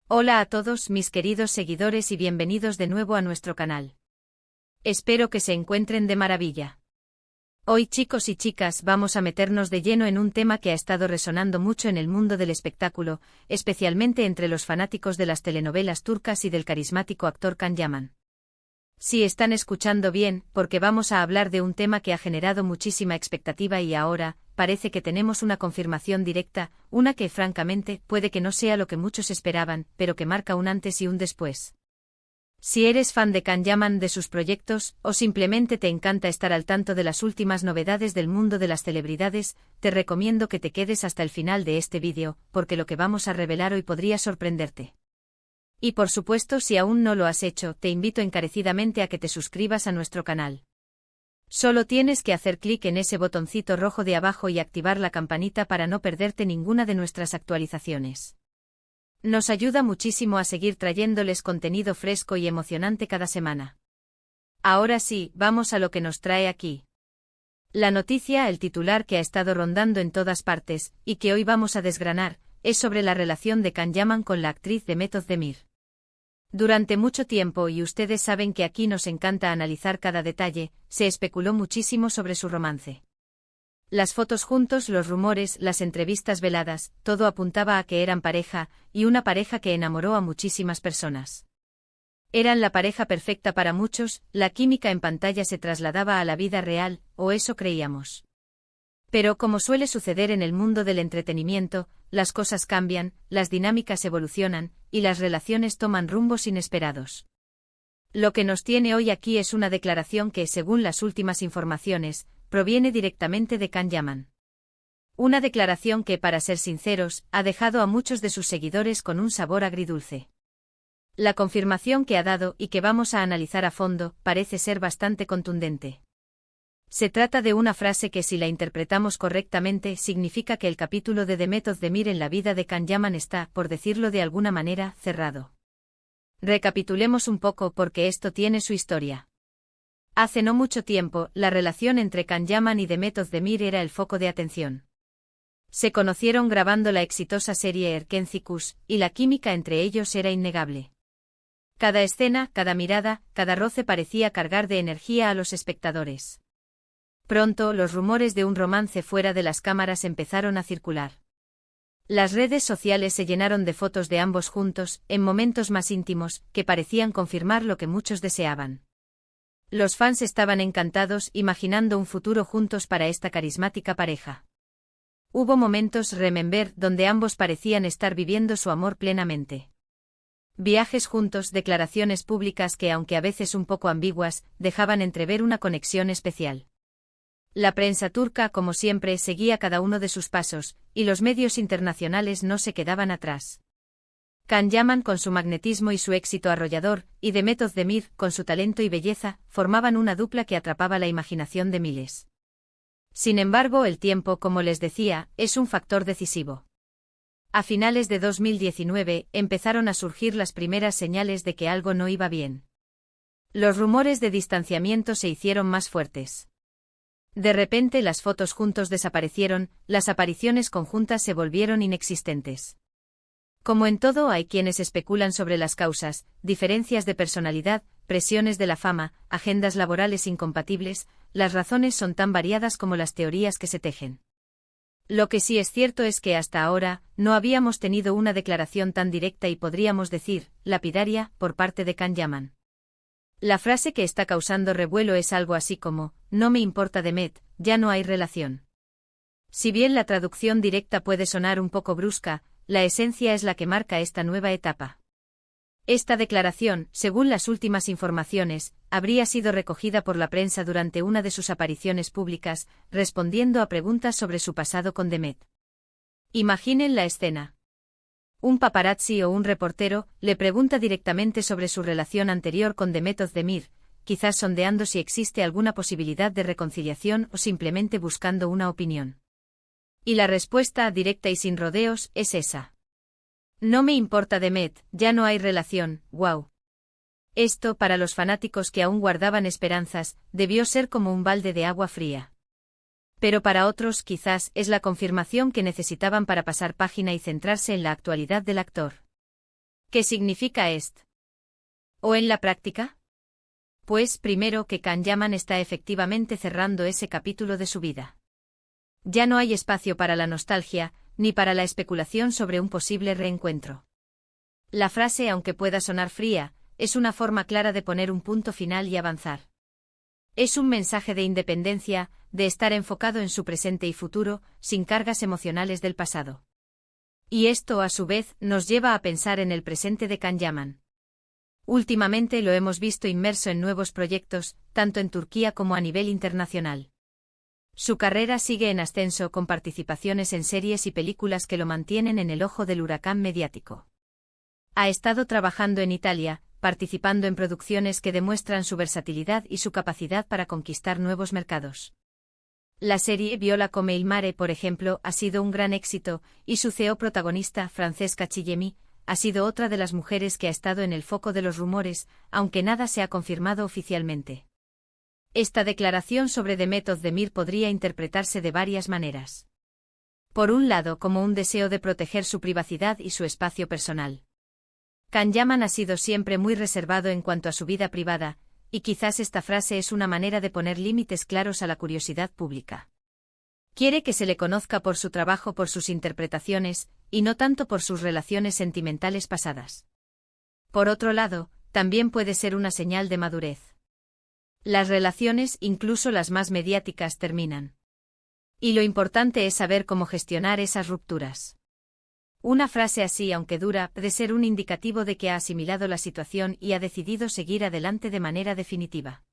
Hola a todos mis queridos seguidores y bienvenidos de nuevo a nuestro canal. Espero que se encuentren de maravilla. Hoy, chicos y chicas, vamos a meternos de lleno en un tema que ha estado resonando mucho en el mundo del espectáculo, especialmente entre los fanáticos de las telenovelas turcas y del carismático actor Can Yaman. Sí, están escuchando bien, porque vamos a hablar de un tema que ha generado muchísima expectativa y ahora, parece que tenemos una confirmación directa, una que, francamente, puede que no sea lo que muchos esperaban, pero que marca un antes y un después. Si eres fan de Can Yaman, de sus proyectos, o simplemente te encanta estar al tanto de las últimas novedades del mundo de las celebridades, te recomiendo que te quedes hasta el final de este vídeo, porque lo que vamos a revelar hoy podría sorprenderte. Y por supuesto, si aún no lo has hecho, te invito encarecidamente a que te suscribas a nuestro canal. Solo tienes que hacer clic en ese botoncito rojo de abajo y activar la campanita para no perderte ninguna de nuestras actualizaciones. Nos ayuda muchísimo a seguir trayéndoles contenido fresco y emocionante cada semana. Ahora sí, vamos a lo que nos trae aquí. La noticia, el titular que ha estado rondando en todas partes, y que hoy vamos a desgranar, es sobre la relación de Can Yaman con la actriz Demet Özdemir. Durante mucho tiempo, y ustedes saben que aquí nos encanta analizar cada detalle, se especuló muchísimo sobre su romance. Las fotos juntos, los rumores, las entrevistas veladas, todo apuntaba a que eran pareja, y una pareja que enamoró a muchísimas personas. Eran la pareja perfecta para muchos, la química en pantalla se trasladaba a la vida real, o eso creíamos. Pero como suele suceder en el mundo del entretenimiento, las cosas cambian, las dinámicas evolucionan, y las relaciones toman rumbos inesperados. Lo que nos tiene hoy aquí es una declaración que, según las últimas informaciones, proviene directamente de Can Yaman. Una declaración que, para ser sinceros, ha dejado a muchos de sus seguidores con un sabor agridulce. La confirmación que ha dado, y que vamos a analizar a fondo, parece ser bastante contundente. Se trata de una frase que, si la interpretamos correctamente, significa que el capítulo de Demet Özdemir en la vida de Can Yaman está, por decirlo de alguna manera, cerrado. Recapitulemos un poco porque esto tiene su historia. Hace no mucho tiempo, la relación entre Can Yaman y Demet Özdemir era el foco de atención. Se conocieron grabando la exitosa serie Erkenci Kuş, y la química entre ellos era innegable. Cada escena, cada mirada, cada roce parecía cargar de energía a los espectadores. Pronto, los rumores de un romance fuera de las cámaras empezaron a circular. Las redes sociales se llenaron de fotos de ambos juntos, en momentos más íntimos, que parecían confirmar lo que muchos deseaban. Los fans estaban encantados, imaginando un futuro juntos para esta carismática pareja. Hubo momentos, remember, donde ambos parecían estar viviendo su amor plenamente. Viajes juntos, declaraciones públicas que, aunque a veces un poco ambiguas, dejaban entrever una conexión especial. La prensa turca, como siempre, seguía cada uno de sus pasos, y los medios internacionales no se quedaban atrás. Can Yaman, con su magnetismo y su éxito arrollador, y Demet Özdemir, con su talento y belleza, formaban una dupla que atrapaba la imaginación de miles. Sin embargo, el tiempo, como les decía, es un factor decisivo. A finales de 2019, empezaron a surgir las primeras señales de que algo no iba bien. Los rumores de distanciamiento se hicieron más fuertes. De repente las fotos juntos desaparecieron, las apariciones conjuntas se volvieron inexistentes. Como en todo, hay quienes especulan sobre las causas: diferencias de personalidad, presiones de la fama, agendas laborales incompatibles. Las razones son tan variadas como las teorías que se tejen. Lo que sí es cierto es que hasta ahora, no habíamos tenido una declaración tan directa y, podríamos decir, lapidaria, por parte de Can Yaman. La frase que está causando revuelo es algo así como: no me importa Demet, ya no hay relación. Si bien la traducción directa puede sonar un poco brusca, la esencia es la que marca esta nueva etapa. Esta declaración, según las últimas informaciones, habría sido recogida por la prensa durante una de sus apariciones públicas, respondiendo a preguntas sobre su pasado con Demet. Imaginen la escena. Un paparazzi o un reportero le pregunta directamente sobre su relación anterior con Demet Özdemir, quizás sondeando si existe alguna posibilidad de reconciliación o simplemente buscando una opinión. Y la respuesta, directa y sin rodeos, es esa: no me importa Demet, ya no hay relación. ¡Wow! Esto, para los fanáticos que aún guardaban esperanzas, debió ser como un balde de agua fría. Pero para otros, quizás, es la confirmación que necesitaban para pasar página y centrarse en la actualidad del actor. ¿Qué significa esto? ¿O en la práctica? Pues primero que Can Yaman está efectivamente cerrando ese capítulo de su vida. Ya no hay espacio para la nostalgia, ni para la especulación sobre un posible reencuentro. La frase, aunque pueda sonar fría, es una forma clara de poner un punto final y avanzar. Es un mensaje de independencia, de estar enfocado en su presente y futuro, sin cargas emocionales del pasado. Y esto, a su vez, nos lleva a pensar en el presente de Can Yaman. Últimamente lo hemos visto inmerso en nuevos proyectos, tanto en Turquía como a nivel internacional. Su carrera sigue en ascenso con participaciones en series y películas que lo mantienen en el ojo del huracán mediático. Ha estado trabajando en Italia, participando en producciones que demuestran su versatilidad y su capacidad para conquistar nuevos mercados. La serie Viola come il mare, por ejemplo, ha sido un gran éxito, y su CEO protagonista, Francesca Chillemi, ha sido otra de las mujeres que ha estado en el foco de los rumores, aunque nada se ha confirmado oficialmente. Esta declaración sobre Demet Özdemir podría interpretarse de varias maneras. Por un lado, como un deseo de proteger su privacidad y su espacio personal. Can Yaman ha sido siempre muy reservado en cuanto a su vida privada, y quizás esta frase es una manera de poner límites claros a la curiosidad pública. Quiere que se le conozca por su trabajo, por sus interpretaciones, y no tanto por sus relaciones sentimentales pasadas. Por otro lado, también puede ser una señal de madurez. Las relaciones, incluso las más mediáticas, terminan. Y lo importante es saber cómo gestionar esas rupturas. Una frase así, aunque dura, puede ser un indicativo de que ha asimilado la situación y ha decidido seguir adelante de manera definitiva.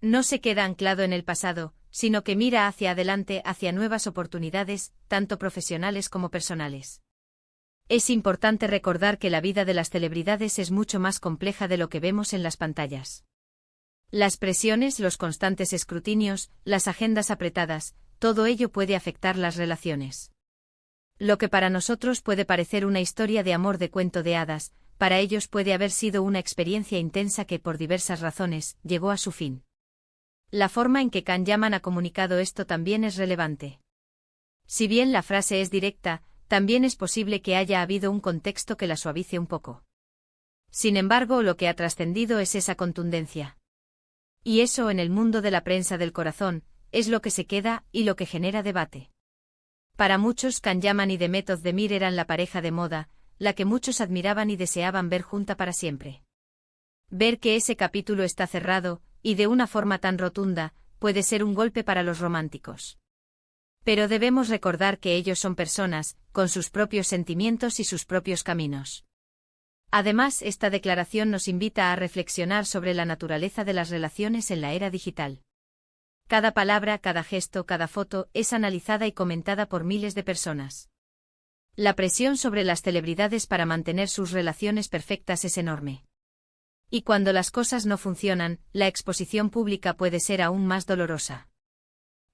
No se queda anclado en el pasado, sino que mira hacia adelante, hacia nuevas oportunidades, tanto profesionales como personales. Es importante recordar que la vida de las celebridades es mucho más compleja de lo que vemos en las pantallas. Las presiones, los constantes escrutinios, las agendas apretadas, todo ello puede afectar las relaciones. Lo que para nosotros puede parecer una historia de amor de cuento de hadas, para ellos puede haber sido una experiencia intensa que, por diversas razones, llegó a su fin. La forma en que Can Yaman ha comunicado esto también es relevante. Si bien la frase es directa, también es posible que haya habido un contexto que la suavice un poco. Sin embargo, lo que ha trascendido es esa contundencia. Y eso, en el mundo de la prensa del corazón, es lo que se queda y lo que genera debate. Para muchos, Can Yaman y Demet Özdemir eran la pareja de moda, la que muchos admiraban y deseaban ver junta para siempre. Ver que ese capítulo está cerrado, y de una forma tan rotunda, puede ser un golpe para los románticos. Pero debemos recordar que ellos son personas, con sus propios sentimientos y sus propios caminos. Además, esta declaración nos invita a reflexionar sobre la naturaleza de las relaciones en la era digital. Cada palabra, cada gesto, cada foto es analizada y comentada por miles de personas. La presión sobre las celebridades para mantener sus relaciones perfectas es enorme. Y cuando las cosas no funcionan, la exposición pública puede ser aún más dolorosa.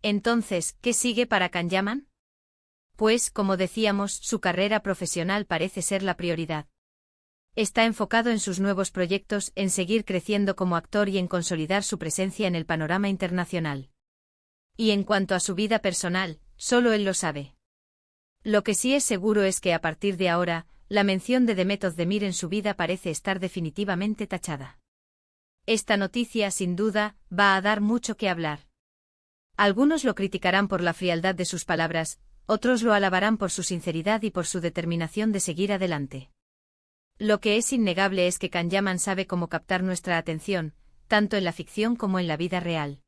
Entonces, ¿qué sigue para Can Yaman? Pues, como decíamos, su carrera profesional parece ser la prioridad. Está enfocado en sus nuevos proyectos, en seguir creciendo como actor y en consolidar su presencia en el panorama internacional. Y en cuanto a su vida personal, solo él lo sabe. Lo que sí es seguro es que a partir de ahora, la mención de Demet Özdemir en su vida parece estar definitivamente tachada. Esta noticia, sin duda, va a dar mucho que hablar. Algunos lo criticarán por la frialdad de sus palabras, otros lo alabarán por su sinceridad y por su determinación de seguir adelante. Lo que es innegable es que Can Yaman sabe cómo captar nuestra atención, tanto en la ficción como en la vida real.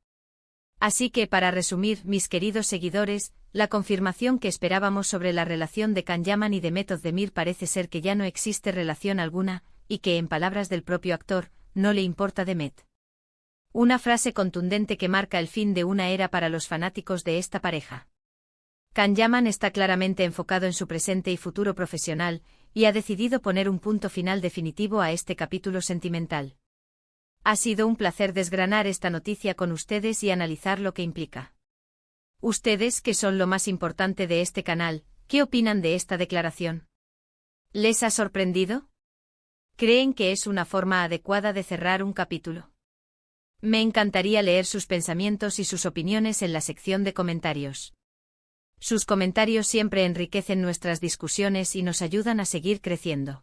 Así que, para resumir, mis queridos seguidores, la confirmación que esperábamos sobre la relación de Can Yaman y Demet Özdemir parece ser que ya no existe relación alguna, y que, en palabras del propio actor, no le importa Demet. Una frase contundente que marca el fin de una era para los fanáticos de esta pareja. Can Yaman está claramente enfocado en su presente y futuro profesional, y ha decidido poner un punto final definitivo a este capítulo sentimental. Ha sido un placer desgranar esta noticia con ustedes y analizar lo que implica. Ustedes, que son lo más importante de este canal, ¿qué opinan de esta declaración? ¿Les ha sorprendido? ¿Creen que es una forma adecuada de cerrar un capítulo? Me encantaría leer sus pensamientos y sus opiniones en la sección de comentarios. Sus comentarios siempre enriquecen nuestras discusiones y nos ayudan a seguir creciendo.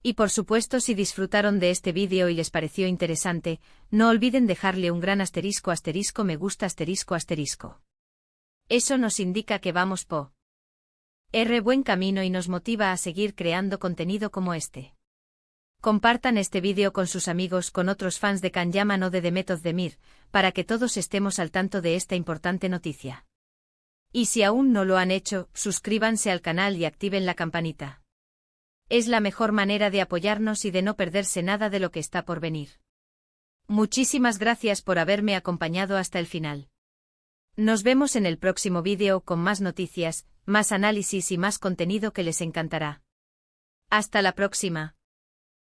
Y por supuesto, si disfrutaron de este vídeo y les pareció interesante, no olviden dejarle un gran asterisco asterisco me gusta asterisco asterisco. Eso nos indica que vamos por buen camino y nos motiva a seguir creando contenido como este. Compartan este vídeo con sus amigos, con otros fans de Can Yaman o de The Method de Mir, para que todos estemos al tanto de esta importante noticia. Y si aún no lo han hecho, suscríbanse al canal y activen la campanita. Es la mejor manera de apoyarnos y de no perderse nada de lo que está por venir. Muchísimas gracias por haberme acompañado hasta el final. Nos vemos en el próximo vídeo con más noticias, más análisis y más contenido que les encantará. Hasta la próxima.